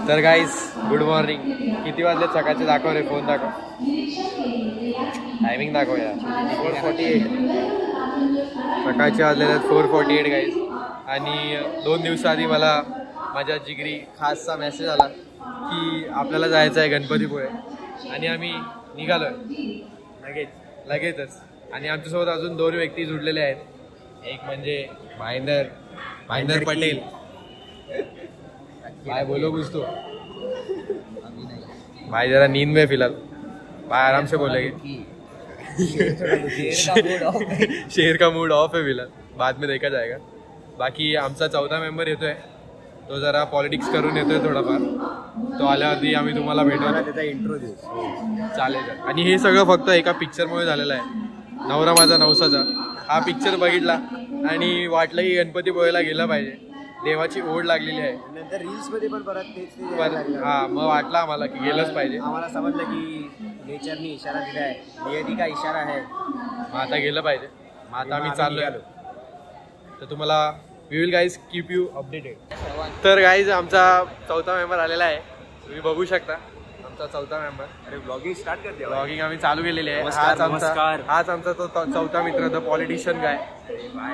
तर guys good morning. किती वाजले सकाळचे दाखव रे, फोन दाखव, टायमिंग दाखव यार. 4:48 सकाळचे वाजले 4:48 गाईज. आणि 2 दिवसाआधी मला माझ्या जिगरी खासचा मेसेज आला की आपल्याला जायचं आहे गणपतीपुळे. आणि आम्ही निघालोय लगेचच. आणि आमच्यासोबत अजून 2 व्यक्ती जुडलेले आहेत. एक म्हणजे भाईंदर पटेल. भाई बोलो कुछ तो. भाई जरा नींद में फिलहाल, भाई आराम से बोलेंगे. शेर का मूड ऑफ है फिलहाल, बाद में देखा जाएगा. बाकी आमचा 14 मेंबर येतोय. तो जरा पॉलिटिक्स करून येतोय थोडाफार. तो आल्यावरती आम्ही तुम्हाला भेटवणार, त्याचा इंट्रो देऊ. चालेल. आणि हे सगळं फक्त एका पिक्चरमुळे झालेलं आहे, नवरा माझा नवसाचा. हा पिक्चर बघितला आणि वाटलं की गणपतीपुळेला गेलं पाहिजे. देवाची ओढ लागलेली आहे. नंतर रील्स मध्ये पण परत तेच हा, मग वाटलं आम्हाला की गेलंच पाहिजे. आम्हाला समजलं की नेचरनी इशारा दिला आहे, नियती का इशारा आहे. मग आता गेलं पाहिजे. मग आता आम्ही चाललोय. तर तुम्हाला we will guys keep you updated. तर गाईज आमचा 4था मेंबर आलेला आहे. तुम्ही बघू शकता आमचा 4था मेंबर. अरे ब्लॉगिंग स्टार्ट करते. ब्लॉगिंग आम्ही चालू केलेली आहे. हाच आमचा तो 4था मित्र, द पॉलिटिशियन गाय.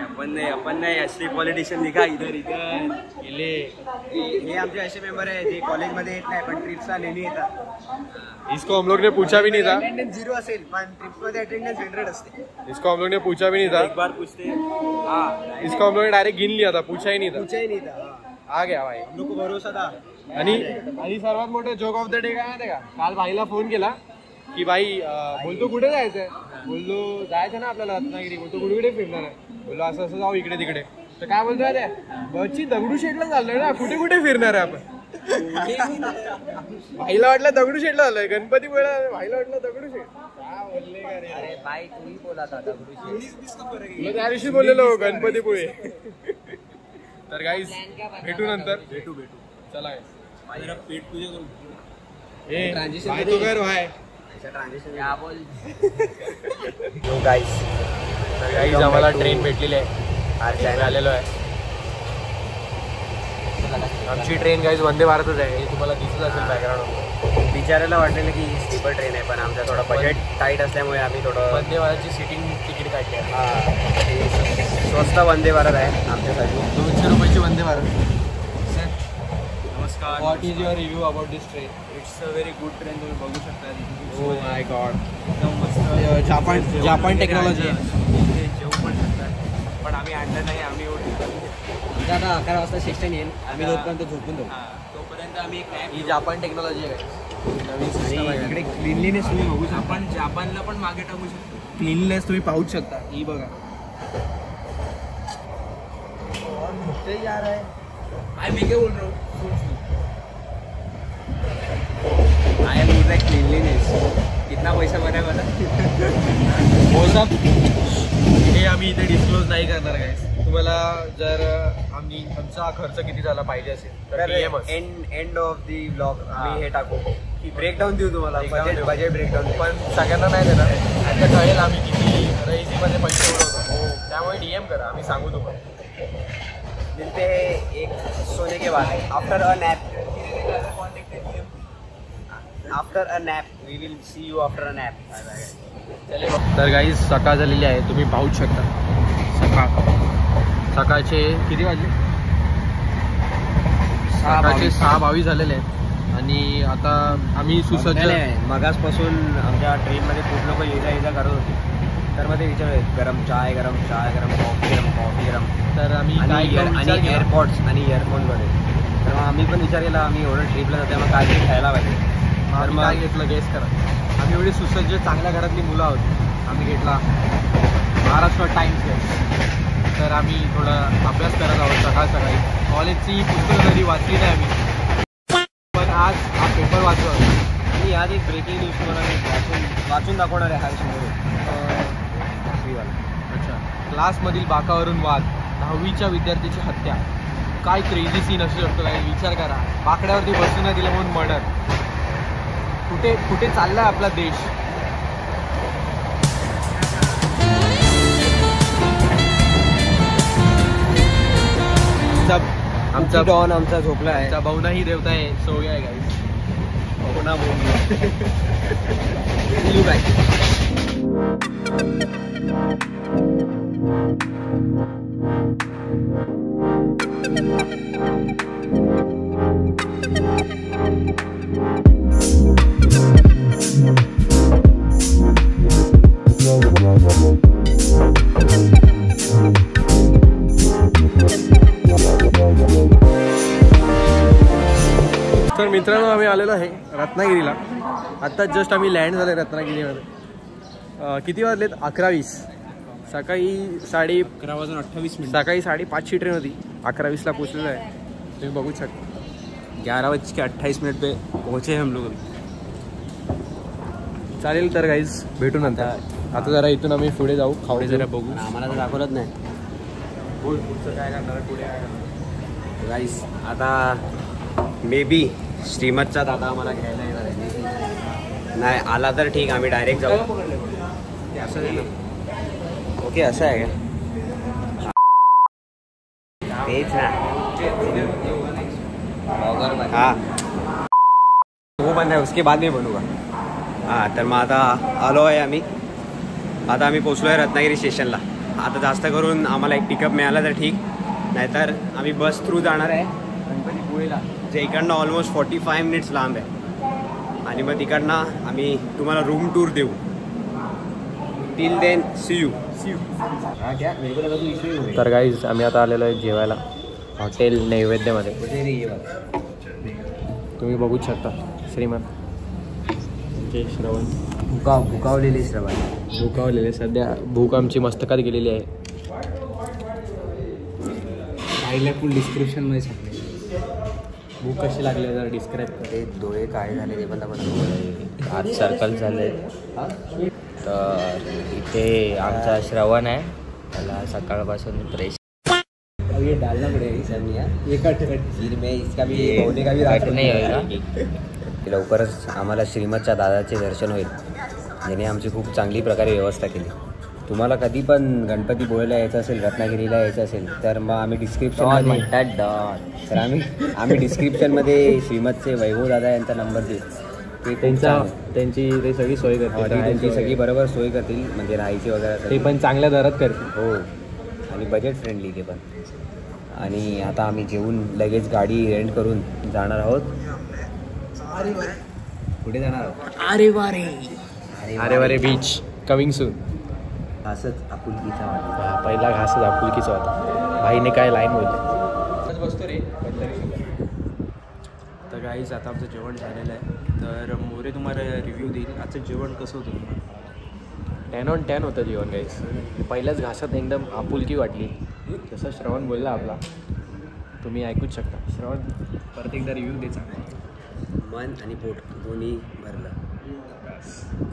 अपन नाही असली पॉलिटिशियन निघा इधर गेले. हे आमचे असे मेंबर आहे जे कॉलेजमध्ये येत नाही पण ट्रिप्सला नेहमी येतात. इसको हम लोग ने पूछा भी नहीं था. अटेंडेंस 0 असेल पण ट्रिप्स मध्ये अटेंडेंस 100 असते. इसको हम लोग ने पूछा भी नहीं था. एक बार पूछते. हाँ, इसको हम लोग ने डायरेक्ट गिन लिया था, पूछा ही नहीं था. आ गया भाई. हम लोग को भरोसा था. आणि सर्वात मोठं जोक ऑफ द डे काय माहिती का, काल भाईला फोन केला की भाई बोलतो कुठे जायचंय. बोललो जायचं ना आपल्याला रत्नागिरी. बोलतो कुठे फिरणार आहे. बोललो असं असं जाऊ इकडे तिकडे. तर काय बोलतोय त्या बसची दगडूशेठला चाललोय ना, कुठे कुठे फिरणार आहे आपण. भाईला वाटलं दगडूशेठला झालंय गणपतीपुळेला. भाईला वाटलं दगडूशेठ. काय बोलले का रे. अरे भाई तुम्ही बोला था दगडूशेठ. त्या दिवशी बोललेलो गणपतीपुळे. तर गाईज भेटू नंतर. भेटू चला. पेट पूजा करू. भाई तो घर भाई ट्रान्झॅक्शन क्या बोल. नो गाईज, तर गाईज आम्हाला ट्रेन भेटलेली आहे. आज आलेलो आहे. आमची ट्रेन गाईज वंदे भारतच आहे. हे तुम्हाला दिसत असेल बॅकग्राऊंड. बिचारायला वाटलेलं की स्लीपर ट्रेन आहे पण आमचा थोडा बजेट टाईट असल्यामुळे आम्ही थोडं वंदे भारतची सिटिंग तिकीट काढली आहे. हां, स्वस्त वंदे भारत आहे आमच्यासाठी. 200 रुपयाची वंदे भारत. नमस्कार. What is your review about this train. It's a very good train. तुम्ही बघू शकता. ओ माय गॉड, एकदम मस्त. जापान टेक्नॉलॉजी आहे. जेवू पण शकतात पण आम्ही आणलं नाही. आम्ही आता 11 वाजता सेक्शन येईल. आम्ही तोपर्यंत झोपून जाऊ. तोपर्यंत आम्ही ही जापान टेक्नॉलॉजी आहे. नवीन सिस्टम आहे. इकडे क्लीनलीनेस तुम्ही बघू शकता. आपण जापानला पण मागे टाकू शकतो. क्लीननेस तुम्ही पाहूच शकता. ही बघा. यार है भाई, मैं क्या बोल रहा हूँ. I am use cleanliness. कितना पैसा भरा है मला. हो सब हे आम्ही इथे डिस्क्लोज नाही करणार गाईस. तुम्हाला जर आमचा खर्च किती झाला पाहिजे असेल तर एंड ऑफ दी ब्लॉग आम्ही हे टाकू की ब्रेकडाऊन देऊ तुम्हाला. Budget breakdown. पण सगळ्यांना नाही देणार. आता कळेल आम्ही किती रईसीमध्ये पैसे उडवतो. त्यामुळे DM करा, आम्ही सांगू तुम्हाला. मिलते हैं एक सोने के बाद. After a nap we will see you after a nap. तर गाईज सकाळ झालेली आहे. तुम्ही पाहूच शकता. सकाळचे किती वाजले. सकाळचे 6:22 झालेले आहेत. आणि आता आम्ही सुसज्ज मगासपासून आमच्या ट्रेनमध्ये खूप लोक ये जा करत होते. तर मग ते विचारत गरम चाय, गरम कॉफी, गरम. तर आम्ही आणि एअरपॉड्स आणि इयरफोनमध्ये. तर मग आम्ही पण विचार केला आम्ही एवढं ट्रिपला जातो मग काय तरी खायला पाहिजे. तर मग काय घेतलं गेस करा. आम्ही एवढी सुसज्ज चांगल्या घरातली मुलं आहोत. आम्ही घेतला महाराष्ट्र टाइम्स घेतला. तर आम्ही थोडं अभ्यास करत आहोत सकाळी. कॉलेजची पुस्तकं जरी वाचली नाही आम्ही, पण आज हा पेपर वाचला. आणि यात एक ब्रेकिंग न्यूज तुम्हाला वाचून दाखवणार आहे. अच्छा. क्लासमधील बाकावरून वाद, 10वीच्या विद्यार्थ्याची हत्या. काय क्रेझी सीन असू शकतो. काय विचार करा. बाकड्यावरती बसू नाही दिलं म्हणून मर्डर. कुठे चाललाय आपला देश. सब आमचा डॉन आमचा झोपला आहे. आमचा भाऊनाही देवता आहे. सो आहे गाईस. पुन्हा यू बॅक. तर मित्रांनो आम्ही आलेलो आहे रत्नागिरीला. आत्ता जस्ट आम्ही लँड झाले रत्नागिरीमध्ये. किती वाजलेत? 11:20. सकाळी 11:30 वाजून 28 मिनिट. सकाळी 5:30ची ट्रेन होती. 11:20ला पोचलेलो आहे. तुम्ही बघू शकता. 11:28 पे पोहोचे हम लोग. चालेल तर गाईज भेटू नंतर. आता जरा इथून आम्ही पुढे जाऊ. खाऊ जरा बघू. आम्हाला तर दाखवलंच नाही. पुढचं काय करणार पुढे काय करणार गाईस. आता मे बी श्रीमतचा दादा आम्हाला घ्यायला येणार आहे. नाही आला तर ठीक, आम्ही डायरेक्ट जाऊ. असं आहे ना. ओके असं आहे का? तेच ना. हाँ वो बंद है, उसके बाद में बनूंगा. हां तर मग आता आलो आहे आम्ही. आता आम्ही पोचलो आहे रत्नागिरी स्टेशनला. आता जास्त करून आम्हाला एक पिकअप मिळाला तर ठीक, नाहीतर आम्ही बस थ्रू जाणार आहे गणपतीपुळेला, जे इकडनं ऑलमोस्ट 45 मिनिट्स लांब आहे. आणि मग तिकडनं आम्ही तुम्हाला रूम टूर देऊ. Till then see you. तर गाईज आम्ही आता आलेलो आहे जेवायला हॉटेल नैवेद्यमध्ये. तुम्ही बघू शकता श्रीमंत जे श्रवण भुकावलेली श्रवण. भुकावलेले. सध्या भूक आमची मस्तकात गेलेली आहे. आईला फुल डिस्क्रिप्शनमध्ये सांगले. भूक कशी लागली जरा डिस्क्राईब कर. ते डोळे काय झाले ते पण आज सर्कल झाले. तर इथे आमचा श्रवण आहे, त्याला सकाळपासून फ्रेश ये डालना पड़ेगा सर. ये कट फिर मैं इसका भी बोलने का भी कट नाही होईल. लवकरच आम्हाला श्रीमतच्या दादाचे दर्शन होईल, ज्याने आमची खूप चांगली प्रकारे व्यवस्था केली. तुम्हाला कधी पण गणपतीपुळेला यायचं असेल, रत्नागिरीला यायचं असेल तर मग आम्ही डिस्क्रिप्शन म्हणतात डॉन. तर आम्ही डिस्क्रिप्शनमध्ये श्रीमतचे वैभव दादा यांचा नंबर देऊ. ते त्यांची ते सगळी सोय करतील. त्यांची सगळी बरोबर सोय करतील, म्हणजे राहायची वगैरे ते पण चांगल्या दरात करतील. हो, आणि बजेट फ्रेंडली ते पण. आणि आता आम्ही जेवून लगेच गाडी रेंट करून जाणार आहोत. कुठे जाणार आहोत? अरे वारे बीच कमिंग सून. असंच आपुलकीचा वाटतं. पहिला घासच आपुलकीचा होता. भाईने काय लाईन बोलले. बसतो रे. तर गाईज आता आमचं जेवण झालेलं आहे. तर मोरे तुम्हाला रिव्ह्यू देईल आजचं जेवण कसं होतं तुम्हाला. 10 on 10 होतं जेवण गाईस. पहिल्याच घासात एकदम आपुलकी वाटली. जसं श्रवण बोलला आपला, तुम्ही ऐकूच शकता. श्रवण परत एकदा रिव्ह्यू द्यायचा. मन आणि पोट दोन्ही भरलं.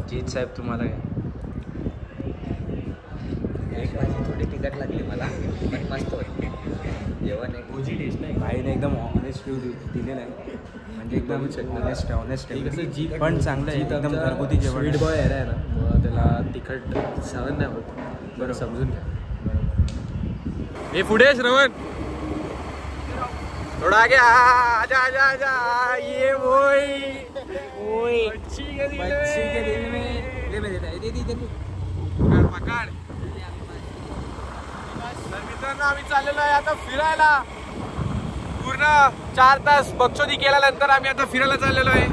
जीत साहेब तुम्हाला एक भाजी थोडी तिखट लागली मला, पण मस्त होती. जेवण एक ओजी टेस्ट नाही. भाईने एकदम ऑनेस्ट रिव्ह्यू दिलेला आहे, म्हणजे एकदम ऑनेस्ट कसं जीत पण चांगलं आहे. एकदम घरगुती जेवण. स्वीट बॉय आहे ना, मग त्याला तिखट सहन नाही होत. बरं समजून घ्या. हे पुढे श्रवण थोड़ा आगे. आजा आजा आजा. ये वही बच्ची के दिल में ले मैं देता है. पकड. तर मित्रांनो आम्ही चाललेलो आहे आता फिरायला. पूर्ण 4 तास बक्षोदी केल्यानंतर आम्ही आता फिरायला चाललेलो आहे.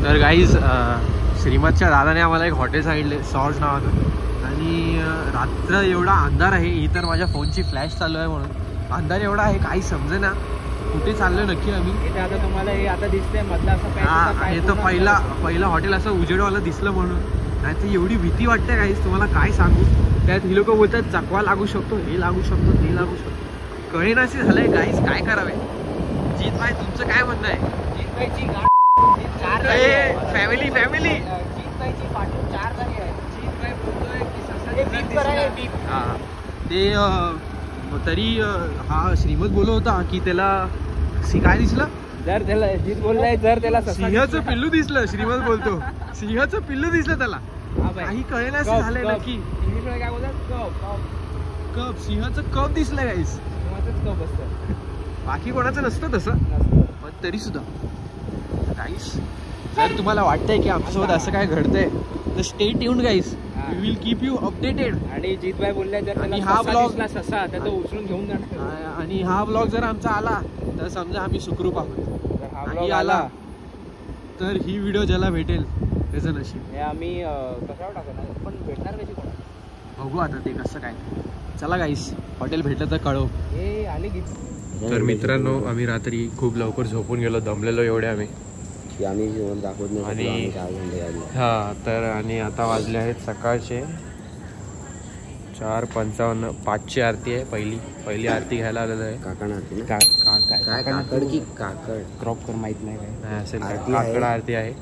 तर गाईज श्रीमतच्या दादाने आम्हाला एक हॉटेल सांगितले सॉर्ज नावाचं, आणि रात्र एवढा अंधार आहे, ही तर माझ्या फोनची फ्लॅश चालू आहे म्हणून अंधार एवढा आहे काही समजे ना कुठे चाललो नक्की आम्ही. आता तुम्हाला हे आता दिसतंय मधला हा हे तर पहिला हॉटेल असं उजेडवालं दिसलं म्हणून, नाही तर एवढी भीती वाटते गाईज तुम्हाला काय सांगू. त्यात ही लोक बोलतात चकवा लागू शकतो, हे लागू शकतो, ते लागू शकतो, कळेनाशी झालंय गाईज काय करावे. जीत भाई तुमचं काय म्हणणं आहे? फॅमिली ते तरी हा श्रीमत बोलत होता की त्याला काय दिसलं, जर त्याला जीत बोललाय जर त्याला सिंहाचं पिल्लू दिसलं. श्रीमत बोलतो सिंहाचं पिल्लू दिसलं त्याला, काही कळेनाशी झालंय नक्की. इंग्लिश मध्ये काय बोलतात? कप, सिंहाचं कप दिसलं गाईस. कप असतं, बाकी कोणाचं नसतं तसं, पण तरी सुद्धा गाईस जर तुम्हाला वाटतंय की आमच्यासोबत असं काय घडतंय तर stay tuned guys, we will keep you updated. आणि जीतभाई बोलले जर हा ब्लॉग ससा तर तो उचलून घेऊन जाणार, आणि हा ब्लॉग जर आमचा आला तर समजा आम्ही सुखरूप आहोत, नाही आला तर ही व्हिडिओ ज्याला भेटेल त्याचं नशीब. हे आम्ही कशावर टाकणार पण भेटणार कशी कोणा बघू आता ते कसं काय. चला गाईस हॉटेल भेटलं तर कळव. हे आले की. तर मित्रांनो आम्ही रात्री खूप लवकर झोपून गेलो, दमलेलो एवढे आम्ही दाखवत आणि हा तर आणि आता वाजले आहेत सकाळचे 4:55. 5ची आरती आहे, पहिली आरती घ्यायला आलेलं आहे. काकड क्रॉप कर माहित नाही काय असेल काकड आरती आहे.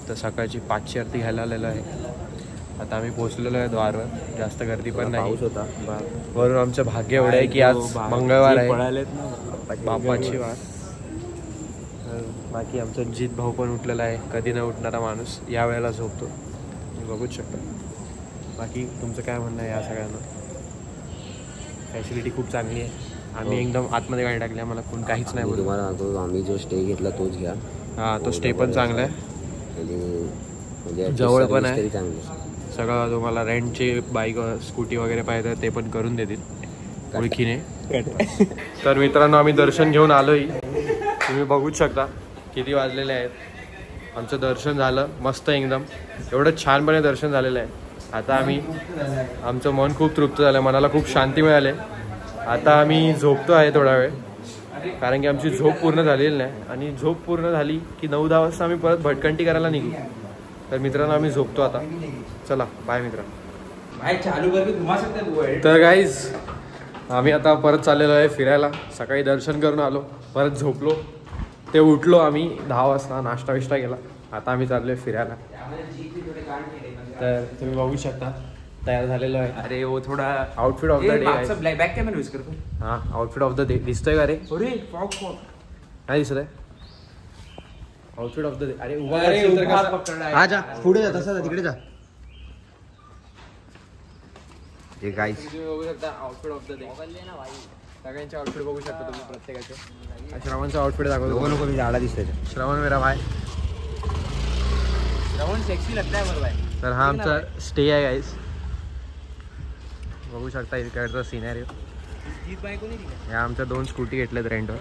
तर सकाळची 5ची आरती घ्यायला आलेलो आहे. आता आम्ही पोहोचलेलो आहे द्वारवर, जास्त गर्दी पण नाही होता. वरून आमचं भाग्य एवढं आहे की आज मंगळवार आहे, बाप्पाची वार. बाकी आमचं जीत भाऊ पण उठलेला आहे, कधी न उठणारा माणूस या वेळेला झोपतो, बघूच शकता. बाकी तुमचं काय म्हणणं आहे या सगळ्यांना? फॅसिलिटी खूप चांगली आहे. आम्ही एकदम आतमध्ये गाडी टाकली, आम्हाला कोण काहीच नाही बोलू. तुम्हाला आम्ही जो स्टे घेतला तोच घ्या. हां तो स्टे पण चांगला आहे, म्हणजे जवळ पण आहे सगळं. तुम्हाला रेंटची बाईक स्कूटी वगैरे पाहिजे ते पण करून देतील ओळखीने. तर मित्रांनो आम्ही दर्शन घेऊन आलोय, तुम्ही बघूच शकता किती वाजलेले आहेत. आमचं दर्शन झालं मस्त एकदम, एवढं छानपणे दर्शन झालेलं आहे. आता आमचं मन खूप तृप्त झालं, मनाला खूप शांती मिळाली. आता आम्ही झोपतो आहे थोडा वेळ, कारण की आमची झोप पूर्ण झालेली नाही, आणि झोप पूर्ण झाली की 9-10 वाजता आम्ही परत भटकंती करायला निघू. तर मित्रांनो आम्ही झोपतो आता. चला बाय मित्रांनो. तर गाईज आम्ही आता परत चाललेलो आहे फिरायला. सकाळी दर्शन करून आलो, परत झोपलो, ते उठलो आम्ही 10 वाजता, नाश्ता विष्टा केला. आता आम्ही चाललो आहे फिरायला. तर तुम्ही बघू शकता तयार झालेलो आहे. अरे वो थोडा outfit of the day. Black back camera use करतो. हां आउटफिट ऑफ द डे दिसतोय का रे? काय दिसत आहे आउटफिट ऑफ द डे? अरे उभा जा, पुढे जा, तसा तिकडे जा. हे गाईस बघू शकता आउटफिट ऑफ द डे. सगळ्यांचे आउटफिट बघू शकता तुम्ही प्रत्येकाचे. श्रवणचं आउटफिट दाखवतो. लोक मी झाडा दिसतोय. श्रवण मेरा भाई, श्रवण सेक्सी लगता है बरोबर. तर हा आमचा स्टे आहे गाईस. बघू शकता इकडचा सिनॅरिओ. ह्या आमच्या 2 स्कूटी घेतल्यात रेंटवर.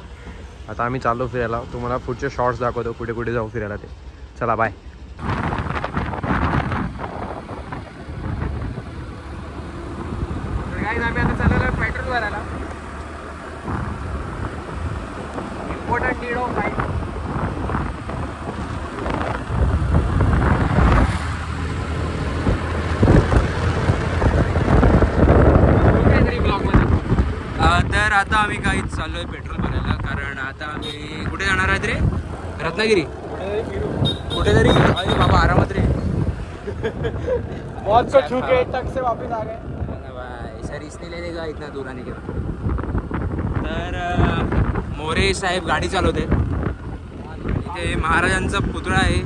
आता आम्ही चाललो फिरायला. तुम्हाला पुढचे शॉर्ट्स दाखवतो कुठे कुठे जाऊ फिरायला ते. चला बाय. तर गाईस आम्ही आता चाललेलो आहे पेट्रोल भरायला. Important need of life. तर आता आम्ही काही चाललोय पेट्रोल भरायला, कारण आता आम्ही कुठे जाणार आहेत रे? रत्नागिरी कुठेतरी. अरे बाबा आरामात रे. बहुत से छूके तक से वापस आ गए. सर इसने लेने का इतना दूर आने के. तर मोरे साहेब गाडी चालवते. इथे महाराजांचा पुतळा आहे.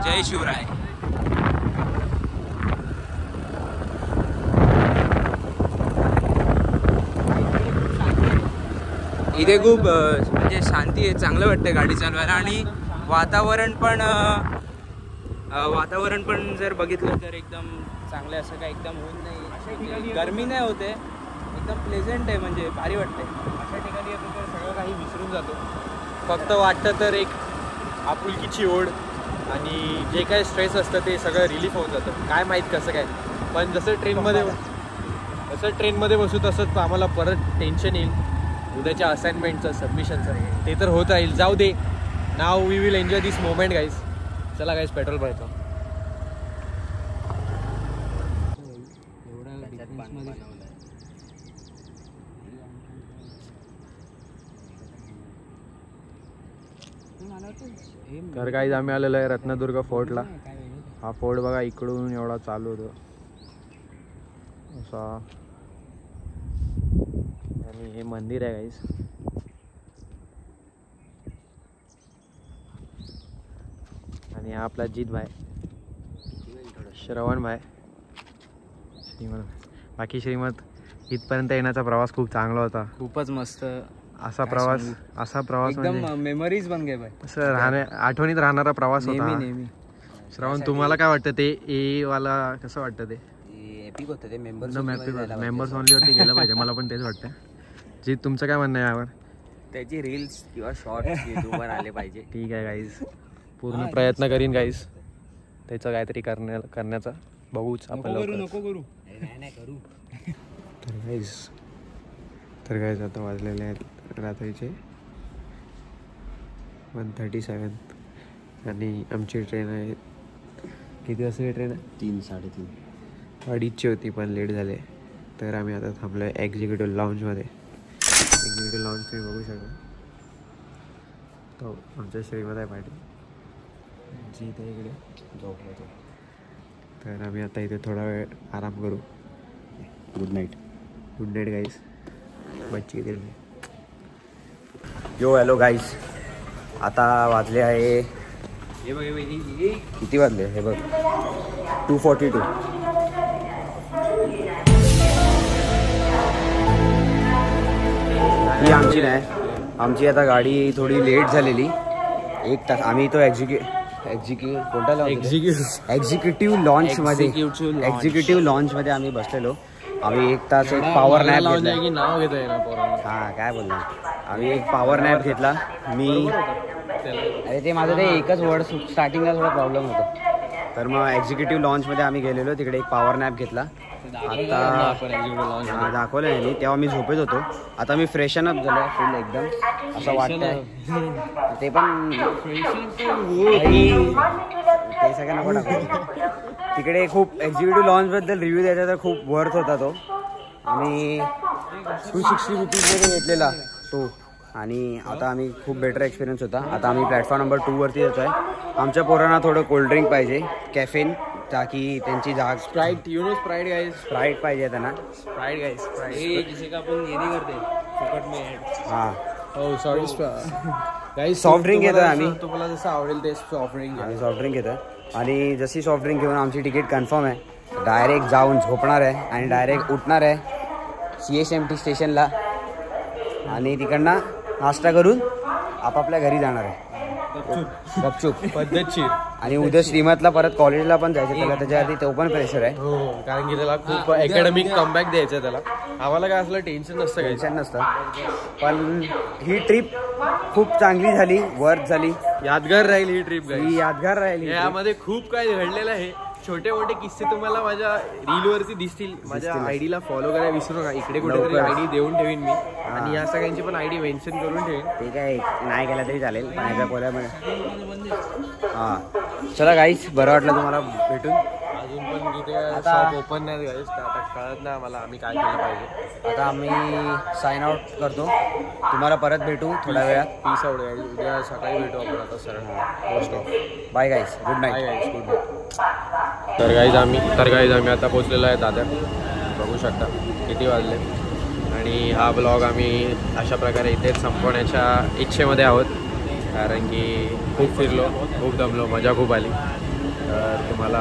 जय शिवराय. इथे खूप म्हणजे शांती आहे, चांगलं वाटतं गाडी चालवायला. आणि वातावरण पण जर बघितलं तर एकदम चांगलं, असं काय एकदम होत नाही, गरमी नाही होते, एकदम प्लेझेंट आहे, म्हणजे भारी वाटतंय. अशा ठिकाणी आपण सगळं काही विसरून जातो. फक्त वाटतं तर एक आपुलकीची ओढ आणि जे काय स्ट्रेस असतं ते सगळं रिलीफ होऊन जातं. काय माहीत कसं काय, पण जसं ट्रेनमध्ये बसू तसंच आम्हाला परत टेन्शन येईल उद्याच्या असाइनमेंटचं, सबमिशनचं. ते तर होत राहील, जाऊ दे. Now we will enjoy this moment guys. चला गाईज, पेट्रोल भरतो. तर गाईज आम्ही आलेलो आहे रत्नदुर्ग फोर्टला. हा फोर्ट बघा इकडून एवढा चालू होतो असा, आणि हे मंदिर आहे गाईज. आणि हा आपला जित भाई, श्रवण भाई, श्रीमंत. बाकी श्रीमंत, इथपर्यंत येण्याचा प्रवास खूप चांगला होता, खूपच मस्त. असा प्रवास एकदम मेमरीज बन गए भाई. असं आठवणीत राहणारा प्रवास होता. नेहमी. श्रवण, तुम्हाला काय वाटतं ते ए वाला कसं वाटतं? ते एपिक होतं ते. मेंबर्स ओनलीवरती गेलं पाहिजे, मला पण तेच वाटतं. जी, तुमचं काय म्हणणं आहे यावर? त्याची रील्स किंवा शॉर्ट्स युट्यूबवर आले पाहिजे. ठीक आहे गाईज, पूर्ण प्रयत्न करीन गाईज त्याचं काहीतरी करण्याचा. बघूच आपण. नको करू. तर गाईज आता वाजलेले आहेत रात्रीचे 1:37 आणि आमची ट्रेन आहे. किती वाजता ट्रेन आहे? 3-3:30. 2:30ची होती पण लेट झाले. तर आम्ही आता थांबलो आहे एक्झिक्युटिव्ह लॉन्जमध्ये. एक्झिक्युटिव्ह लॉन्ज तुम्ही बघू शकता. तो आमच्या श्रीमंत आहे पाटील जी इथे इकडे झोपतो. तर आम्ही आता इथे थोडा वेळ आराम करू. Good night guys. बच्ची दिल यो. हॅलो गाईज, आता वाजले आहे, हे बघ किती वाजले हे बघ, 2:42. ही आमची नाही, आमची आता गाडी थोडी लेट झालेली. 1 तास आम्ही तो एक्झिक्युटिव्ह लॉन्चमध्ये आम्ही बसलेलो. आम्ही 1 तास एक पॉवर नॅप घेतला. नाव घेतोय ना पोरांना. हां, काय बोलणार. आम्ही एक पॉवर नॅप घेतला. अरे ते माझं ते एकच वर्ड स्टार्टिंगला थोडा प्रॉब्लेम होता. तर मग एक्झिक्युटिव्ह लॉन्चमध्ये आम्ही गेलेलो, तिकडे एक पॉवर नॅप घेतला. आता दाखवलं नाही, तेव्हा मी झोपेत होतो. आता मी फ्रेशन अप झालो फुल एकदम असं वाटतंय. ते पण ते सगळ्यांना पण तिकडे खूप एक्झिक्युटिव्ह लॉन्चबद्दल रिव्ह्यू द्यायचा तर खूप वर्थ होता तो. आम्ही 260 रुपीजमध्ये घेतलेला तो. आणि आता आम्ही खूप बेटर एक्सपिरियन्स होता. आता आम्ही प्लॅटफॉर्म नंबर 2 वरती येतो आहे. आमच्या पोरांना थोडं कोल्ड्रिंक पाहिजे, कॅफेन, ताकी त्यांची जाग. Sprite, sprite guys. स्प्राईट पाहिजे त्यांना. स्प्राईट गाईज, स्प्राईट जिसे का आपण ये नहीं करते फुकट में. हां, हो सॉरी गाईज. सॉफ्ट ड्रिंक घेतो आम्ही. तुम्हाला जसं आवडेल ते सॉफ्ट ड्रिंक. आम्ही सॉफ्ट ड्रिंक घेतो आणि जशी सॉफ्ट ड्रिंक घेऊन आमची तिकीट कन्फर्म आहे. डायरेक्ट जाऊन झोपणार आहे आणि डायरेक्ट उठणार आहे CSMT स्टेशनला आणि तिकडनं नाश्ता करून आपापल्या घरी जाणार आहे गपचूप पद्धतशीर. आणि उद्या श्रीमंतला परत कॉलेजला पण जायचं त्याला. त्याच्याआधी तो पण प्रेशर आहे. हो, कारण की त्याला खूप अकॅडमिक कमबॅक द्यायचं त्याला. आम्हाला काय असलं टेन्शन नसतं. पण ही ट्रिप खूप चांगली झाली, वर्थ झाली, यादगार राहील ही ट्रिप. ही यादगार राहिली. यामध्ये खूप काही घडलेलं आहे. छोटे मोठे किस्से तुम्हाला माझ्या रीलवरती दिसतील. माझ्या आयडीला फॉलो करायला विसरू नका. इकडे कुठेतरी आयडी देऊन ठेवीन मी आणि या सगळ्यांची पण आयडी मेन्शन करून ठेवीन. ते काय नाही केलं तरी चालेल माझ्या पोल्यामध्ये. हां, चला गाईस, बरं वाटलं तुम्हाला भेटून. अजून पण तिथे शॉप ओपन नाही गाईस. आता कळत नाही आम्हाला आम्ही काय केलं पाहिजे. आता आम्ही साइन आउट करतो. तुम्हाला परत भेटू थोड्या वेळात. पीस आउट गाईस. उद्या सकाळी भेटू आपण. आता सरळ बाय गाईस, गुड नाईट. बाय गाईस, गुड नाईट. तर गाईज आम्ही आता पोचलेलो आहे दादर. बघू शकता किती वाजले. आणि हा ब्लॉग आम्ही अशा प्रकारे इथेच संपवण्याच्या इच्छेमध्ये आहोत. कारण की खूप फिरलो, खूप दमलो, मजा खूप आली. तर तुम्हाला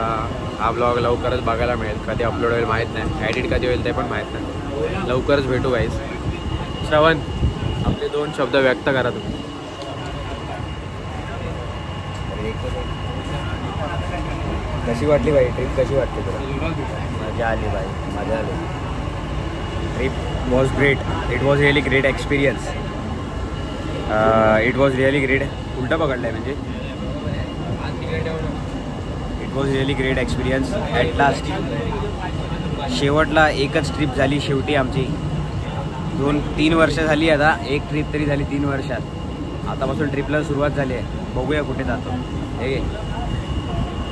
हा ब्लॉग लवकरच बघायला मिळेल. कधी अपलोड होईल माहीत नाही, एडिट कधी होईल ते पण माहीत नाही. लवकरच भेटू गाईज. श्रवण, आपले 2 शब्द व्यक्त करा तुम्ही. कशी वाटली बाई ट्रिप? कशी वाटली तुला? मजा आली बाई, मजा आली. Trip was great. It was really great experience. It was really great. उलटा पकडलं आहे म्हणजे. It was really great experience. At last शेवटला एकच ट्रिप झाली शेवटी आमची. 2-3 वर्ष झाली आता. एक ट्रिप तरी झाली 3 वर्षात. आतापासून ट्रिपला सुरुवात झाली आहे. बघूया कुठे जातो. हे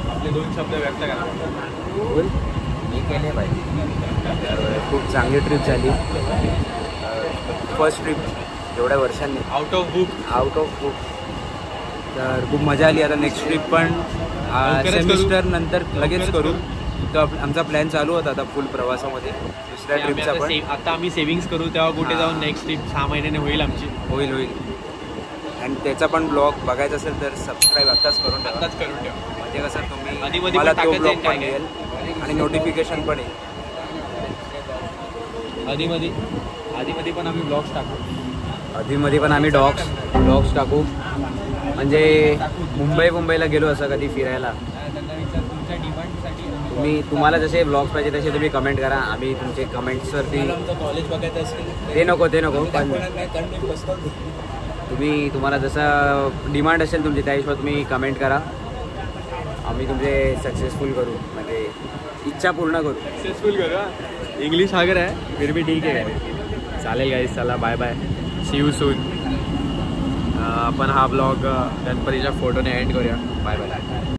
आपले 2 शब्द व्यक्त करा. बोल. मी केले पाहिजे. खूप चांगली ट्रिप झाली. फर्स्ट ट्रिप एवढ्या वर्षांनी. Out of book. तर खूप मजा आली. आता नेक्स्ट ट्रिप पण सेमिस्टर नंतर लगेच करू. तर आमचा प्लॅन चालू होता आता फुल प्रवासामध्ये दुसऱ्या ट्रिपचा पण. आता आम्ही सेव्हिंग्स करू तेव्हा कुठे जाऊन नेक्स्ट ट्रिप 6 महिन्याने होईल आमची. होईल. आणि त्याचा पण ब्लॉग बघायचा असेल तर सबस्क्राईब आत्ताच करून ठेवा. म्हणजे कसं तुम्ही मला तो ब्लॉग पण मिळेल आणि नोटिफिकेशन पण येईल. आधीमध्ये पण आम्ही ब्लॉग्स टाकू. आधीमध्ये पण आम्ही ब्लॉग्स टाकू. म्हणजे मुंबईला गेलो असं कधी फिरायला. तुम्हाला जसे ब्लॉग्स पाहिजे तसे तुम्ही कमेंट करा. आम्ही तुमचे कमेंट्सवरती. कॉलेज बघायचं असेल ते नको पण तुम्हाला जसं डिमांड असेल तुमची त्या हिशोबात तुम्ही कमेंट करा. आम्ही तुमचे सक्सेसफुल करू. म्हणजे इच्छा पूर्ण करू. इंग्लिश हागर आहे फिर भी ठीक आहे. चालेल गाईज. चला bye bye. See you soon. आपण हा ब्लॉग गणपतीच्या फोटोने एंड करूया. Bye bye.